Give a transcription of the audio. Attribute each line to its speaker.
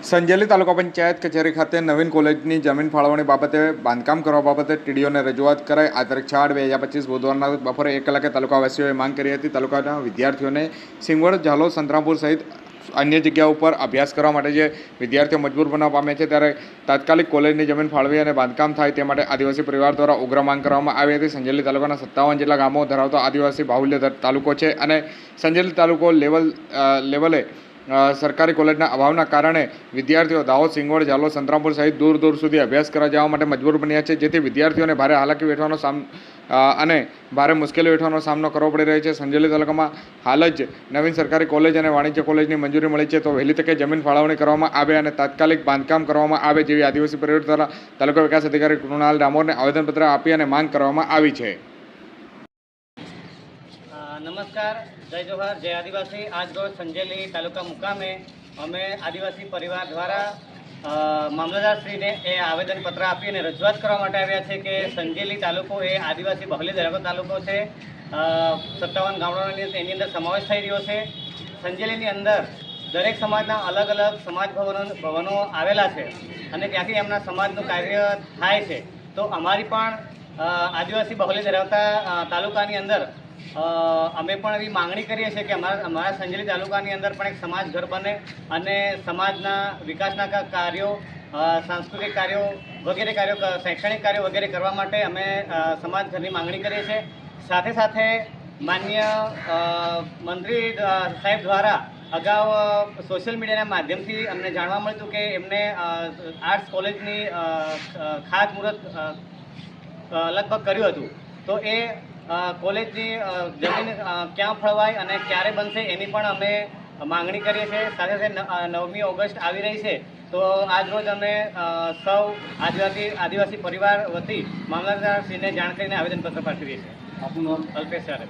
Speaker 1: સંજેલી તાલુકા પંચાયત કચેરી ખાતે નવીન કોલેજની જમીન ફાળવણી બાબતે બાંધકામ કરવા બાબતે ટીડીઓને રજૂઆત કરાઈ. આ તારીખ 6/8/2025 બુધવારના બપોરે 1 કલાકે તાલુકાવાસીઓએ માંગ કરી હતી. તાલુકાના વિદ્યાર્થીઓને સિંગવડ, ઝાલોદ, સંતરામપુર સહિત અન્ય જગ્યાઓ પર અભ્યાસ કરવા માટે જે વિદ્યાર્થીઓ મજબૂર બનવા પામે છે, ત્યારે તાત્કાલિક કોલેજની જમીન ફાળવી અને બાંધકામ થાય તે માટે આદિવાસી પરિવાર દ્વારા ઉગ્ર માંગ કરવામાં આવી હતી. સંજેલી તાલુકાના 57 જેટલા ગામો ધરાવતો આદિવાસી બાહુલ્ય તાલુકો છે અને સંજેલી તાલુકો લેવલે સરકારી કોલેજના અભાવના કારણે વિદ્યાર્થીઓ દાહોદ, સિંગવડ, ઝાલોદ, સંતરામપુર સહિત દૂર દૂર સુધી અભ્યાસ કરવા જવા માટે મજબૂર બન્યા છે, જેથી વિદ્યાર્થીઓને ભારે હાલાકી વેઠવાનો અને ભારે મુશ્કેલી વેઠવાનો સામનો કરવો પડી રહ્યો છે. સંજેલી તાલુકામાં હાલ જ નવીન સરકારી કોલેજ અને વાણિજ્ય કોલેજની મંજૂરી મળી છે, તો વહેલી તકે જમીન ફાળવણી કરવામાં આવે અને તાત્કાલિક બાંધકામ કરવામાં આવે જેવી આદિવાસી પરિવાર દ્વારા તાલુકા વિકાસ અધિકારી કૃણાલ ડામોરને આવેદનપત્ર આપી અને માંગ કરવામાં આવી છે.
Speaker 2: નમસ્કાર, જય જોહાર, જય આદિવાસી. આજ રોજ સંજેલી તાલુકા મુકામે અમે આદિવાસી પરિવાર દ્વારા મામલતદારશ્રીને એ આવેદનપત્ર આપી અને રજૂઆત કરવા માટે આવ્યા છે કે સંજેલી તાલુકો એ આદિવાસી બહુલ્ય ધરાવતો તાલુકો છે. 57 ગામડાઓની એની અંદર સમાવેશ થઈ રહ્યો છે. સંજેલીની અંદર દરેક સમાજના અલગ અલગ સમાજ ભવનો આવેલા છે અને ત્યાંથી એમના સમાજનું કાર્ય થાય છે. તો અમારી પણ આદિવાસી બહુલ્ય ધરાવતા તાલુકાની અંદર અમે પણ એવી માંગણી કરીએ છીએ કે અમારા સંજેલી તાલુકાની અંદર પણ એક સમાજ ઘર બને અને સમાજના વિકાસના કાર્યો, સાંસ્કૃતિક કાર્યો વગેરે કાર્યો, શૈક્ષણિક કાર્યો વગેરે કરવા માટે અમે સમાજ ઘરની માંગણી કરીએ છીએ. સાથે સાથે માન્ય મંત્રી સાહેબ દ્વારા અગાઉ સોશિયલ મીડિયાના માધ્યમથી અમને જાણવા મળ્યું હતું કે એમને આર્ટ્સ કોલેજની ખાતમુહૂર્ત લગભગ કર્યું હતું. તો એ કોલેજની જમીન ક્યાં ફળવાય અને ક્યારે બનશે એની પણ અમે માંગણી કરીએ છીએ. સાથે સાથે 9મી ઓગસ્ટ આવી રહી છે, તો આજ રોજ અમે સૌ આદિવાસી પરિવાર વતી મામલતદારશ્રીને જાણ કરીને આવેદનપત્ર પાઠવીએ છીએ. આપનું નામ? અલ્પેશ ચારે.